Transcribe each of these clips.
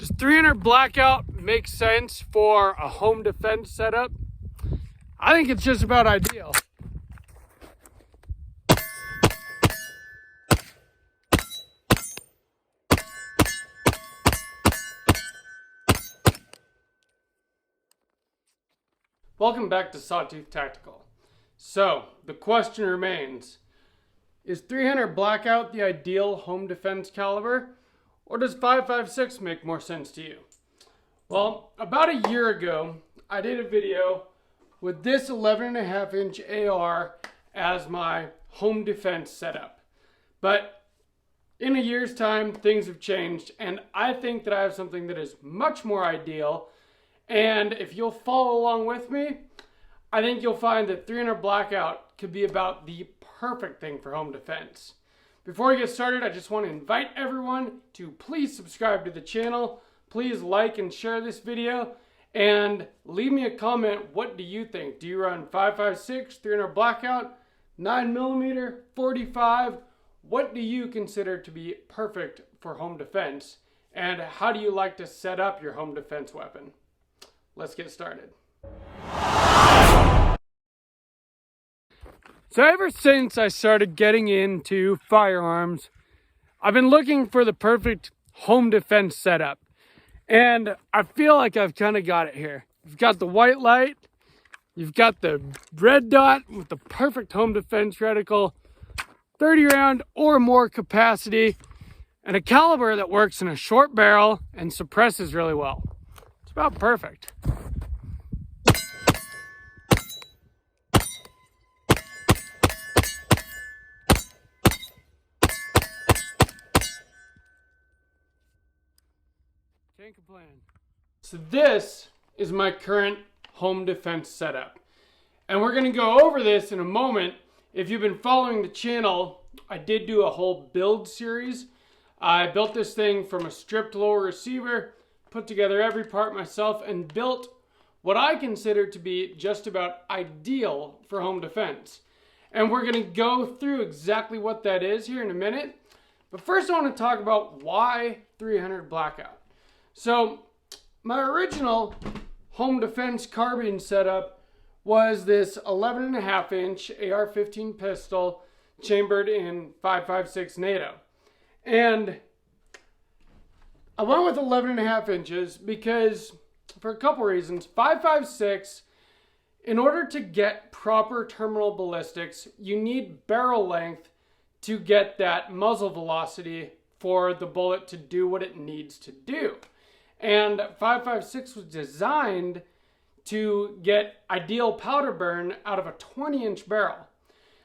Does 300 Blackout make sense for a home defense setup? I think it's just about ideal. Welcome back to Sawtooth Tactical. So, the question remains, is 300 Blackout the ideal home defense caliber? Or does 5.56 make more sense to you? Well, about a year ago, I did a video with this 11.5 inch AR as my home defense setup. But in a year's time, things have changed, and I think that I have something that is much more ideal. And if you'll follow along with me, I think you'll find that 300 Blackout could be about the perfect thing for home defense. Before we get started, I just want to invite everyone to please subscribe to the channel. Please like and share this video and leave me a comment. What do you think? Do you run 5.56, 300 Blackout, 9mm, 45? What do you consider to be perfect for home defense? And how do you like to set up your home defense weapon? Let's get started. So ever since I started getting into firearms, I've been looking for the perfect home defense setup. And I feel like I've kind of got it here. You've got the white light, you've got the red dot with the perfect home defense reticle, 30 round or more capacity, and a caliber that works in a short barrel and suppresses really well. It's about perfect. Can't complain. So this is my current home defense setup. And we're going to go over this in a moment. If you've been following the channel, I did do a whole build series. I built this thing from a stripped lower receiver, put together every part myself, and built what I consider to be just about ideal for home defense. And we're going to go through exactly what that is here in a minute. But first I want to talk about why 300 Blackout. So my original home defense carbine setup was this 11.5 inch AR-15 pistol chambered in 5.56 NATO. And I went with 11.5 inches because, for a couple reasons. 5.56, in order to get proper terminal ballistics, you need barrel length to get that muzzle velocity for the bullet to do what it needs to do. And 5.56 was designed to get ideal powder burn out of a 20-inch barrel.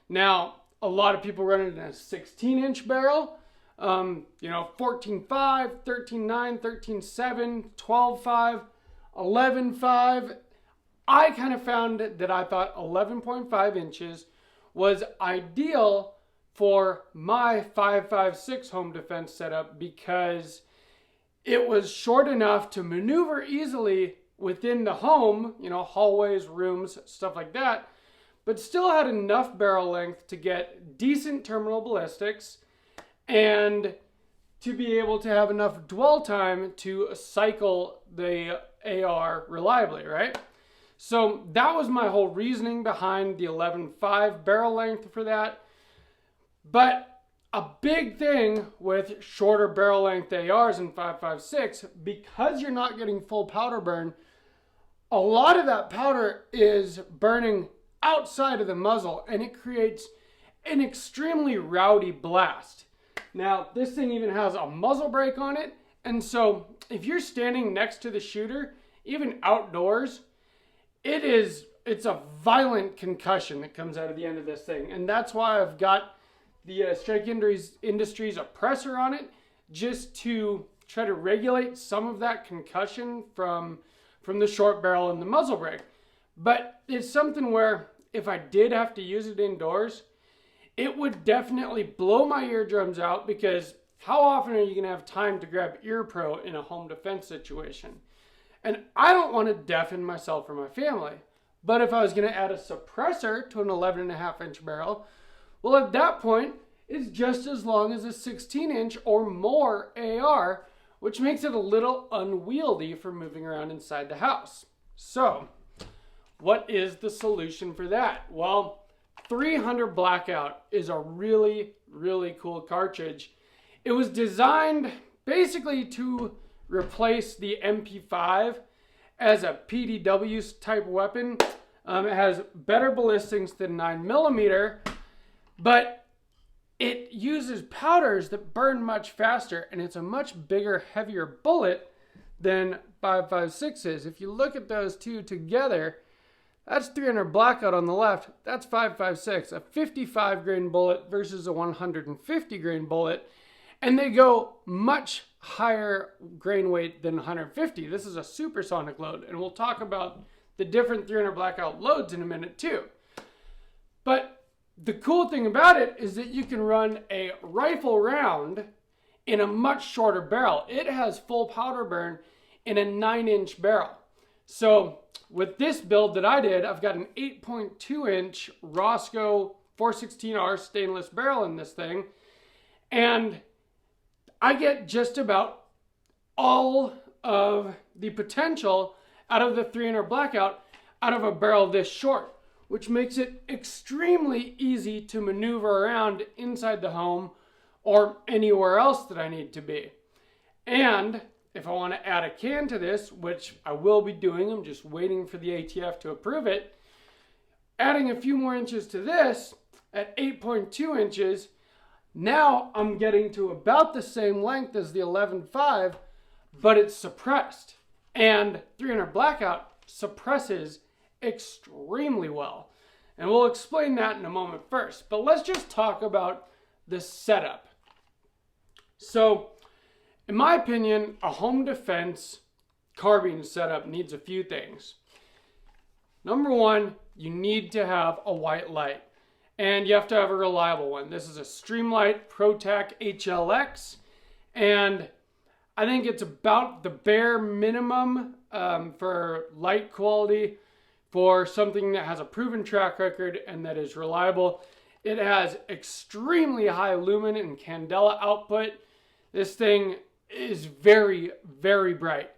Now, a lot of people run it in a 16-inch barrel, 14.5, 13.9, 13.7, 12.5, 11.5. I kind of found that I thought 11.5 inches was ideal for my 5.56 home defense setup because it was short enough to maneuver easily within the home, hallways, rooms, stuff like that, but still had enough barrel length to get decent terminal ballistics and to be able to have enough dwell time to cycle the AR reliably, right? So that was my whole reasoning behind the 11.5 barrel length for that. But a big thing with shorter barrel length ARs in 5.56, because you're not getting full powder burn, a lot of that powder is burning outside of the muzzle and it creates an extremely rowdy blast. Now, this thing even has a muzzle brake on it, and so if you're standing next to the shooter, even outdoors, it's a violent concussion that comes out of the end of this thing. And that's why I've got the Strike Industries oppressor on it, just to try to regulate some of that concussion from the short barrel and the muzzle brake. But it's something where if I did have to use it indoors, it would definitely blow my eardrums out, because how often are you going to have time to grab ear pro in a home defense situation? And I don't want to deafen myself or my family. But if I was going to add a suppressor to an 11.5 inch barrel, well, at that point, it's just as long as a 16 inch or more AR which makes it a little unwieldy for moving around inside the house. So, what is the solution for that? Well, 300 Blackout is a really, really cool cartridge. It was designed basically to replace the MP5 as a PDW type weapon. It has better ballistics than 9mm, but it uses powders that burn much faster, and it's a much bigger, heavier bullet than 5.56 is. If you look at those two together, that's 300 Blackout on the left, that's 5.56, a 55 grain bullet versus a 150 grain bullet, and they go much higher grain weight than 150. This is a supersonic load, and we'll talk about the different 300 Blackout loads in a minute too. But the cool thing about it is that you can run a rifle round in a much shorter barrel. It has full powder burn in a 9-inch barrel. So with this build that I did, I've got an 8.2-inch Roscoe 416R stainless barrel in this thing, and I get just about all of the potential out of the 300 Blackout out of a barrel this short, which makes it extremely easy to maneuver around inside the home or anywhere else that I need to be. And if I want to add a can to this, which I will be doing, I'm just waiting for the ATF to approve it, adding a few more inches to this at 8.2 inches, now I'm getting to about the same length as the 11.5, but it's suppressed. And 300 Blackout suppresses extremely well. And we'll explain that in a moment first. But let's just talk about the setup. So, in my opinion, a home defense carbine setup needs a few things. Number one, you need to have a white light. And you have to have a reliable one. This is a Streamlight ProTac HLX. And I think it's about the bare minimum for light quality for something that has a proven track record and that is reliable. It has extremely high lumen and candela output. This thing is very, very bright.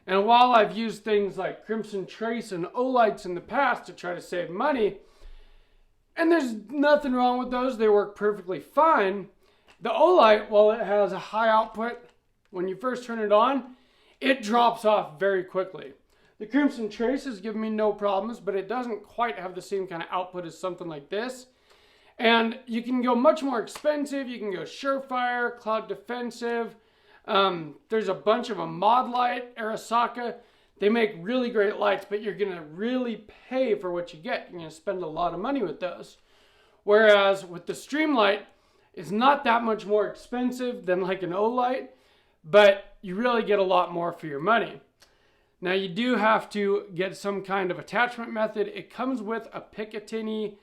And while I've used things like Crimson Trace and Olights in the past to try to save money, and there's nothing wrong with those, they work perfectly fine, the Olight, while it has a high output, when you first turn it on, it drops off very quickly. The Crimson Trace has given me no problems, but it doesn't quite have the same kind of output as something like this. And you can go much more expensive. You can go Surefire, Cloud Defensive. There's a bunch of them. Mod Light, Arasaka. They make really great lights, but you're going to really pay for what you get. You're going to spend a lot of money with those. Whereas with the Streamlight, it's not that much more expensive than like an Olight, but you really get a lot more for your money. Now you do have to get some kind of attachment method. It comes with a Picatinny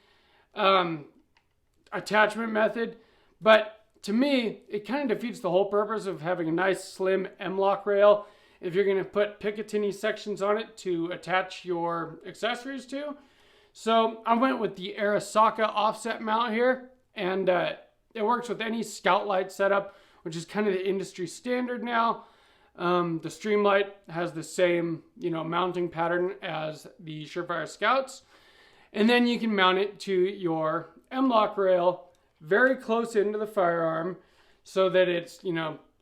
attachment method, but to me, it kind of defeats the whole purpose of having a nice slim M-lock rail if you're going to put Picatinny sections on it to attach your accessories to. So I went with the Arasaka offset mount here, and it works with any Scout light setup, which is kind of the industry standard now. The Streamlight has the same, mounting pattern as the Surefire Scouts. And then you can mount it to your M-lock rail very close into the firearm so that it's,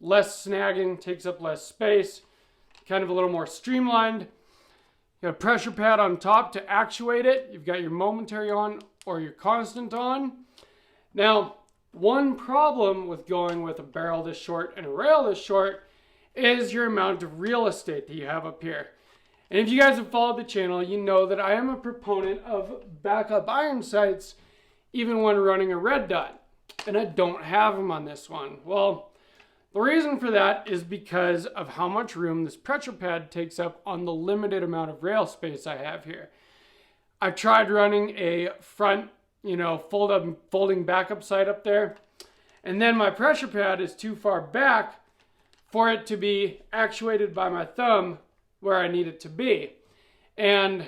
less snagging, takes up less space, kind of a little more streamlined. You got a pressure pad on top to actuate it. You've got your momentary on or your constant on. Now, one problem with going with a barrel this short and a rail this short is your amount of real estate that you have up here. And if you guys have followed the channel, you know that I am a proponent of backup iron sights even when running a red dot. And I don't have them on this one. Well, the reason for that is because of how much room this pressure pad takes up on the limited amount of rail space I have here. I've tried running a front, folding backup sight up there, and then my pressure pad is too far back for it to be actuated by my thumb where I need it to be. And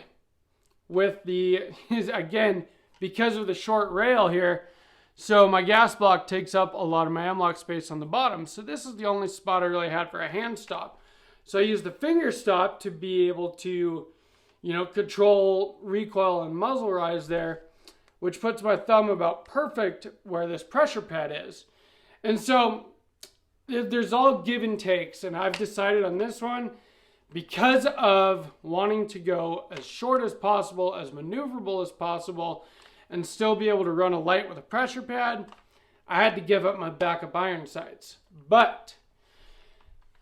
with again, because of the short rail here, So my gas block takes up a lot of my M-LOK space on the bottom. So this is the only spot I really had for a hand stop. So I use the finger stop to be able to, control recoil and muzzle rise there, which puts my thumb about perfect where this pressure pad is. And so there's all give and takes, and I've decided on this one, because of wanting to go as short as possible, as maneuverable as possible, and still be able to run a light with a pressure pad, I had to give up my backup iron sights. But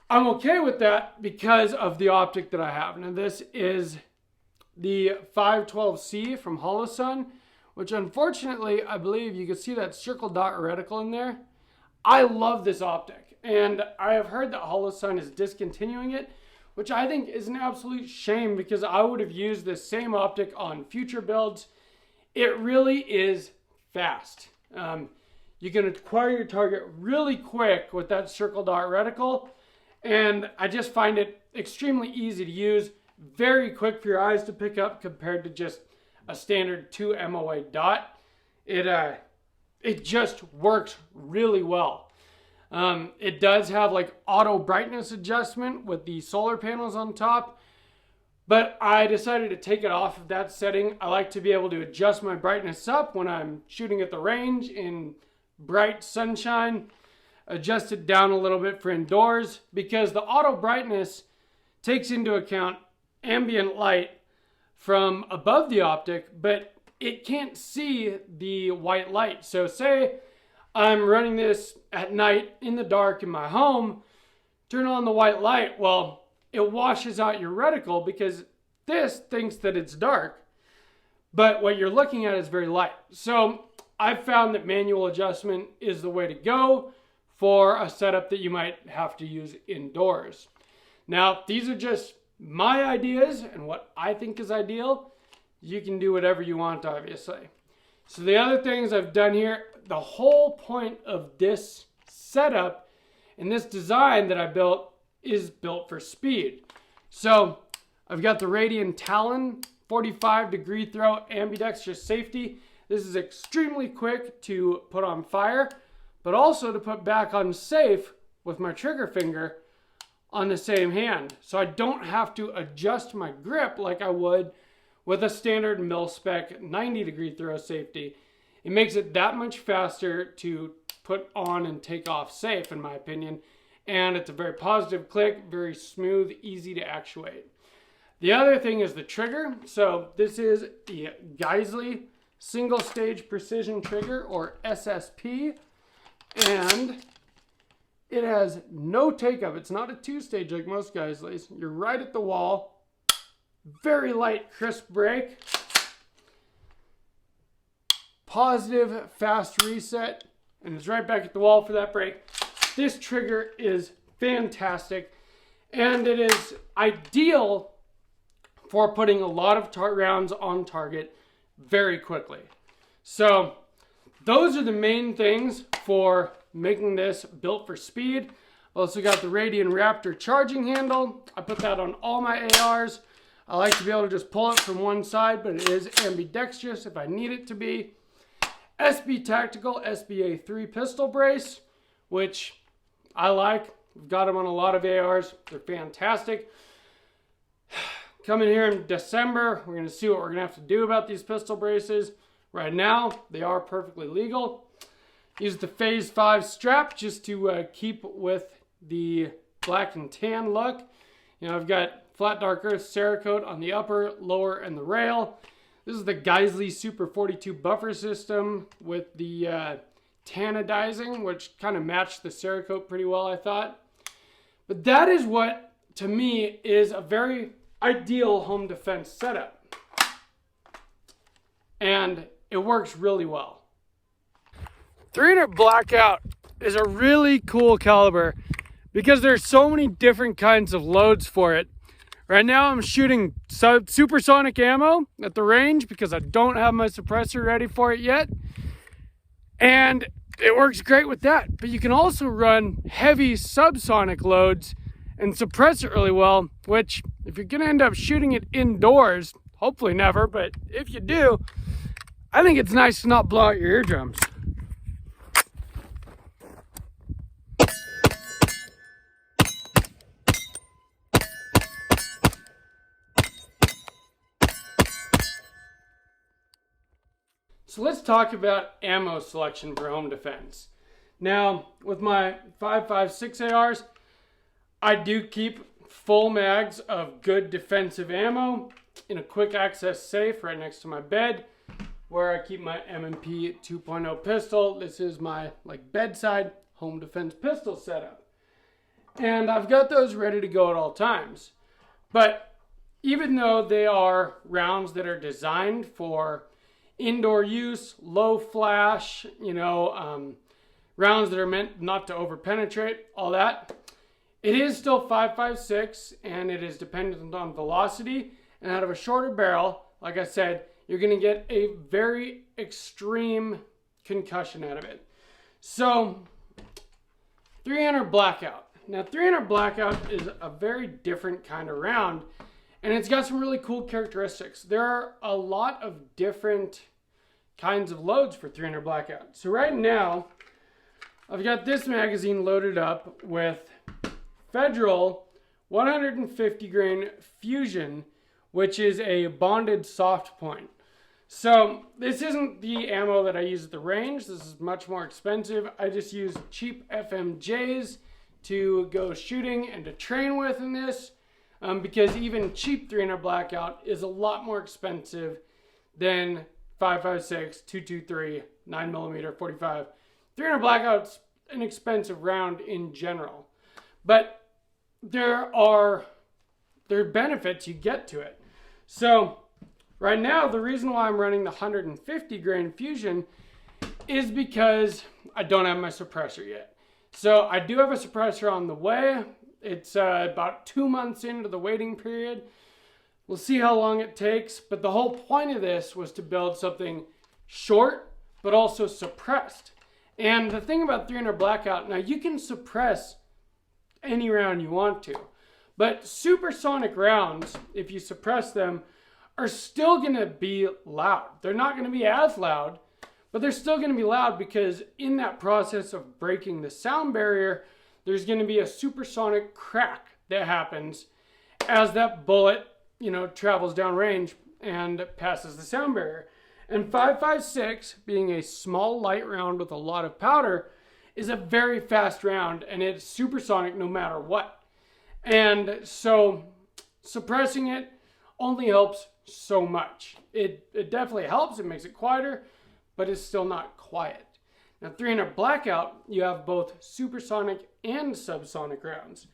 I'm okay with that because of the optic that I have. Now this is the 512C from Holosun, which unfortunately, I believe you can see that circle dot reticle in there. I love this optic, and I have heard that Holosun is discontinuing it, which I think is an absolute shame because I would have used this same optic on future builds. It really is fast. You can acquire your target really quick with that circle dot reticle, and I just find it extremely easy to use, very quick for your eyes to pick up compared to just a standard 2 MOA dot. It just works really well. It does have like auto brightness adjustment with the solar panels on top, but I decided to take it off of that setting. I like to be able to adjust my brightness up when I'm shooting at the range in bright sunshine, adjust it down a little bit for indoors, because the auto brightness takes into account ambient light from above the optic, but it can't see the white light. So say I'm running this at night in the dark in my home, turn on the white light, well, it washes out your reticle because this thinks that it's dark, but what you're looking at is very light. So I've found that manual adjustment is the way to go for a setup that you might have to use indoors. Now, these are just my ideas and what I think is ideal. You can do whatever you want, obviously. So the other things I've done here, the whole point of this setup and this design that I built is built for speed. So I've got the Radian Talon 45-degree throw ambidextrous safety. This is extremely quick to put on fire, but also to put back on safe with my trigger finger on the same hand. So I don't have to adjust my grip like I would with a standard mil-spec 90-degree throw safety. It makes it that much faster to put on and take off safe, in my opinion. And it's a very positive click, very smooth, easy to actuate. The other thing is the trigger. So this is the Geissele single stage precision trigger, or SSP. And it has no take up. It's not a two-stage like most Geissele's. You're right at the wall. Very light, crisp break. Positive, fast reset. And it's right back at the wall for that break. This trigger is fantastic. And it is ideal for putting a lot of rounds on target very quickly. So those are the main things for making this built for speed. Also got the Radian Raptor charging handle. I put that on all my ARs. I like to be able to just pull it from one side, but it is ambidextrous if I need it to be. SB Tactical SBA3 pistol brace, which I like. We've got them on a lot of ARs. They're fantastic. Coming here in December, we're going to see what we're going to have to do about these pistol braces. Right now, they are perfectly legal. Use the Phase 5 strap just to keep with the black and tan look. I've got flat dark earth Cerakote on the upper, lower, and the rail. This is the Geissele Super 42 buffer system with the tanadizing, which kind of matched the Cerakote pretty well, I thought. But that is what, to me, is a very ideal home defense setup. And it works really well. 300 Blackout is a really cool caliber because there's so many different kinds of loads for it. Right now I'm shooting supersonic ammo at the range because I don't have my suppressor ready for it yet. And it works great with that. But you can also run heavy subsonic loads and suppress it really well, which if you're going to end up shooting it indoors, hopefully never, but if you do, I think it's nice to not blow out your eardrums. So let's talk about ammo selection for home defense. Now, with my 5.56 ARs, I do keep full mags of good defensive ammo in a quick access safe right next to my bed, where I keep my M&P 2.0 pistol. This is my bedside home defense pistol setup. And I've got those ready to go at all times. But even though they are rounds that are designed for indoor use, low flash, rounds that are meant not to overpenetrate, all that, it is still 5.56 and it is dependent on velocity. And out of a shorter barrel, like I said, you're going to get a very extreme concussion out of it. So, 300 Blackout. Now, 300 Blackout is a very different kind of round, and it's got some really cool characteristics. There are a lot of different kinds of loads for 300 Blackout. So right now, I've got this magazine loaded up with Federal 150 grain Fusion, which is a bonded soft point. So this isn't the ammo that I use at the range. This is much more expensive. I just use cheap FMJs to go shooting and to train with in this, because even cheap 300 Blackout is a lot more expensive than 5.56, 223, 9mm, 45. 300 Blackout's an expensive round in general, but there are benefits you get to it. So right now, the reason why I'm running the 150 grain Fusion is because I don't have my suppressor yet. So I do have a suppressor on the way. It's about 2 months into the waiting period. We'll see how long it takes, but the whole point of this was to build something short, but also suppressed. And the thing about 300 Blackout, now you can suppress any round you want to, but supersonic rounds, if you suppress them, are still going to be loud. They're not going to be as loud, but they're still going to be loud because in that process of breaking the sound barrier, there's going to be a supersonic crack that happens as that bullet, travels downrange and passes the sound barrier. And 5.56, being a small light round with a lot of powder, is a very fast round, and it's supersonic no matter what. And so suppressing it only helps so much. It definitely helps. It makes it quieter, but it's still not quiet. Now, 300 Blackout, you have both supersonic and subsonic rounds.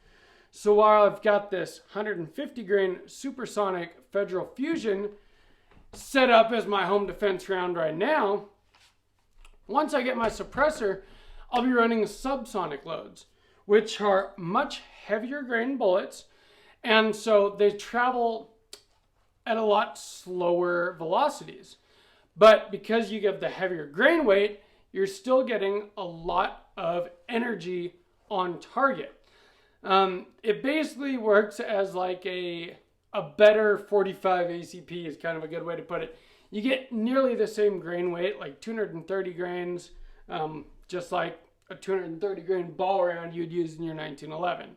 So while I've got this 150 grain supersonic Federal Fusion set up as my home defense round right now, once I get my suppressor, I'll be running subsonic loads, which are much heavier grain bullets, and so they travel at a lot slower velocities. But because you get the heavier grain weight, you're still getting a lot of energy on target. It basically works as like a better 45 ACP is kind of a good way to put it. You get nearly the same grain weight, like 230 grains, just like a 230 grain ball round you'd use in your 1911.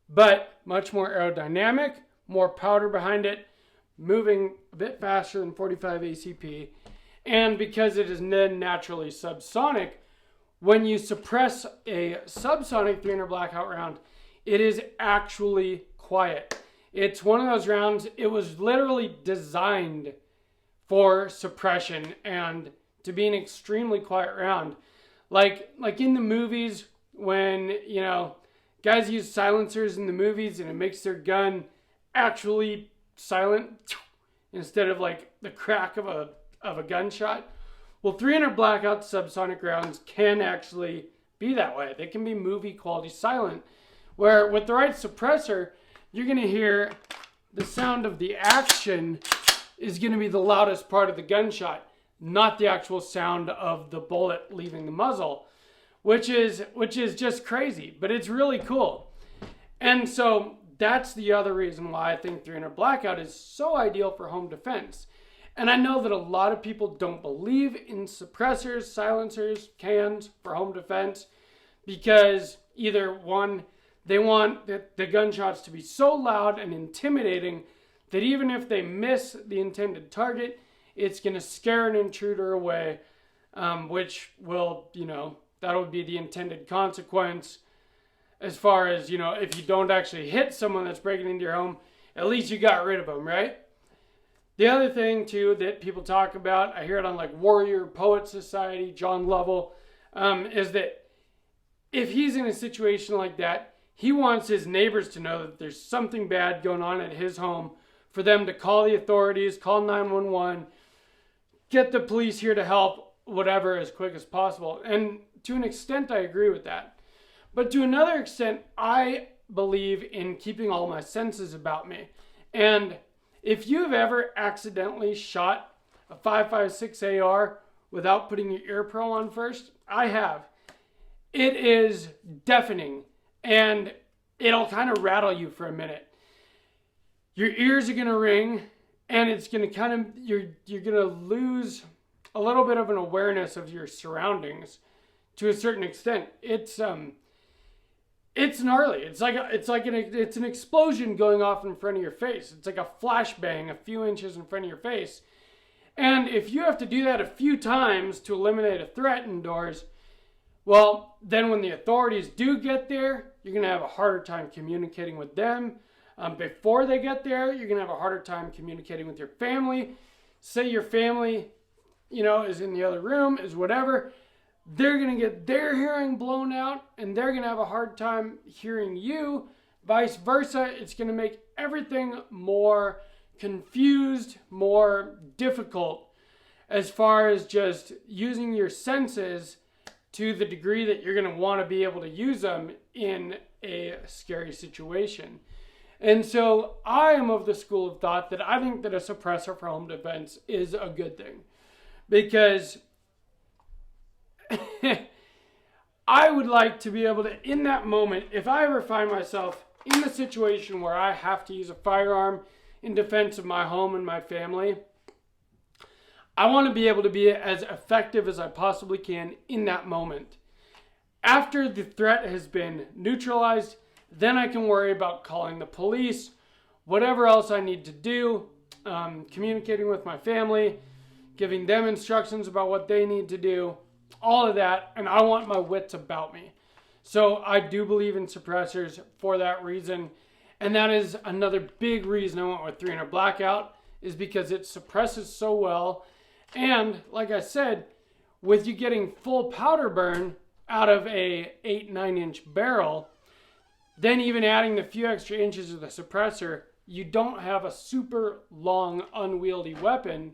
But much more aerodynamic, more powder behind it, moving a bit faster than 45 ACP. And because it is then naturally subsonic, when you suppress a subsonic 300 Blackout round, it is actually quiet. It's one of those rounds, it was literally designed for suppression and to be an extremely quiet round. Like in the movies when, guys use silencers in the movies and it makes their gun actually silent instead of like the crack of a gunshot. Well, 300 Blackout subsonic rounds can actually be that way. They can be movie quality silent, where with the right suppressor, you're going to hear the sound of the action is going to be the loudest part of the gunshot, not the actual sound of the bullet leaving the muzzle, which is just crazy, but it's really cool. And so that's the other reason why I think 300 Blackout is so ideal for home defense. And I know that a lot of people don't believe in suppressors, silencers, cans for home defense because either one, they want the gunshots to be so loud and intimidating that even if they miss the intended target, it's going to scare an intruder away, which will, that would be the intended consequence. As far as, if you don't actually hit someone that's breaking into your home, at least you got rid of them, right? The other thing, too, that people talk about, I hear it on like Warrior Poet Society, John Lovell, is that if he's in a situation like that, he wants his neighbors to know that there's something bad going on at his home, for them to call the authorities, call 911, get the police here to help, whatever, as quick as possible. And to an extent, I agree with that. But to another extent, I believe in keeping all my senses about me. And if you've ever accidentally shot a 5.56 AR without putting your ear pro on first, I have. It is deafening, and it'll kind of rattle you for a minute. Your ears are going to ring, and it's going to kind of, you're going to lose a little bit of an awareness of your surroundings to a certain extent. It's gnarly. It's an explosion going off in front of your face. It's like a flashbang a few inches in front of your face. And if you have to do that a few times to eliminate a threat indoors, well, then when the authorities do get there, you're going to have a harder time communicating with them. Before they get there, you're going to have a harder time communicating with your family. Say your family, is in the other room, is whatever. They're going to get their hearing blown out, and they're going to have a hard time hearing you. Vice versa, it's going to make everything more confused, more difficult as far as just using your senses to the degree that you're going to want to be able to use them in a scary situation. And so I am of the school of thought that I think that a suppressor for home defense is a good thing, because I would like to be able to, in that moment, if I ever find myself in a situation where I have to use a firearm in defense of my home and my family, I want to be able to be as effective as I possibly can in that moment. After the threat has been neutralized, then I can worry about calling the police, whatever else I need to do, communicating with my family, giving them instructions about what they need to do, all of that, and I want my wits about me. So I do believe in suppressors for that reason, and that is another big reason I went with 300 Blackout, is because it suppresses so well, and like I said, with you getting full powder burn out of a 8-9 inch barrel, then even adding the few extra inches of the suppressor, you don't have a super long, unwieldy weapon,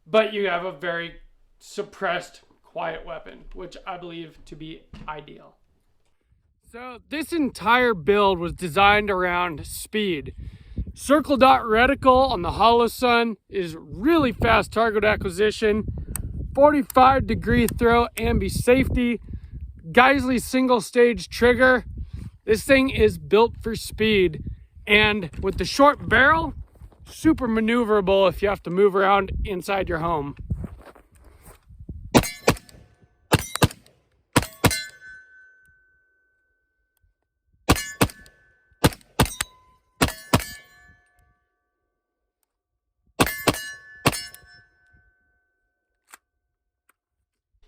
but you have a very suppressed, quiet weapon, which I believe to be ideal. So this entire build was designed around speed. Circle dot reticle on the Holosun is really fast target acquisition, 45-degree throw ambi safety, Geissele single stage trigger. This thing is built for speed, and with the short barrel, super maneuverable if you have to move around inside your home.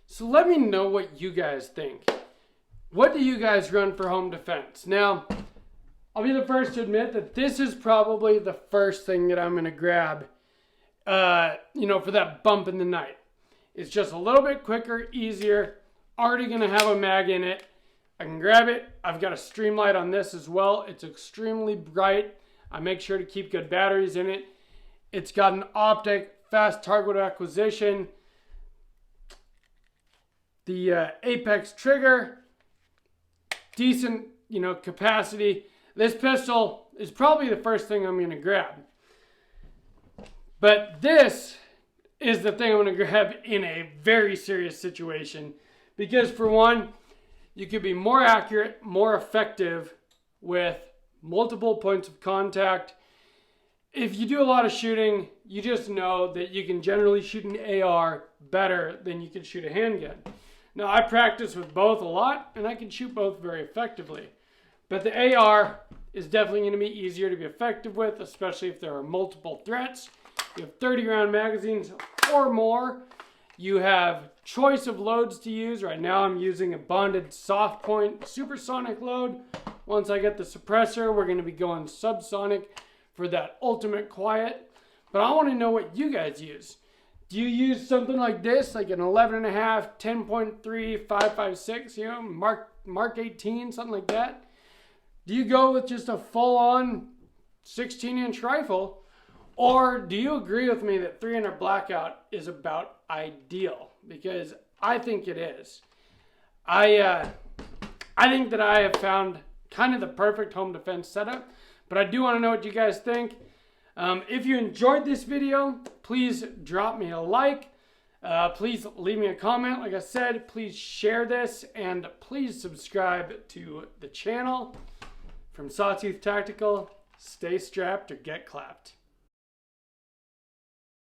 So let me know what you guys think. What do you guys run for home defense? Now, I'll be the first to admit that this is probably the first thing that I'm going to grab, for that bump in the night. It's just a little bit quicker, easier, already going to have a mag in it. I can grab it. I've got a stream light on this as well. It's extremely bright. I make sure to keep good batteries in it. It's got an optic, fast target acquisition, the apex trigger, decent, capacity. This pistol is probably the first thing I'm going to grab. But this is the thing I'm going to grab in a very serious situation. Because for one, you can be more accurate, more effective with multiple points of contact. If you do a lot of shooting, you just know that you can generally shoot an AR better than you can shoot a handgun. Now, I practice with both a lot, and I can shoot both very effectively. But the AR is definitely going to be easier to be effective with, especially if there are multiple threats. You have 30 round magazines or more. You have choice of loads to use. Right now I'm using a bonded soft point supersonic load. Once I get the suppressor, we're going to be going subsonic for that ultimate quiet. But I want to know what you guys use. Do you use something like this, like an 11.5, 10.3, 5.56, you know, Mark 18, something like that? Do you go with just a full-on 16-inch rifle? Or do you agree with me that 300 Blackout is about ideal? Because I think it is. I think that I have found kind of the perfect home defense setup, but I do want to know what you guys think. If you enjoyed this video, please drop me a like. Please leave me a comment. Like I said, please share this, and please subscribe to the channel. From Sawtooth Tactical, stay strapped or get clapped.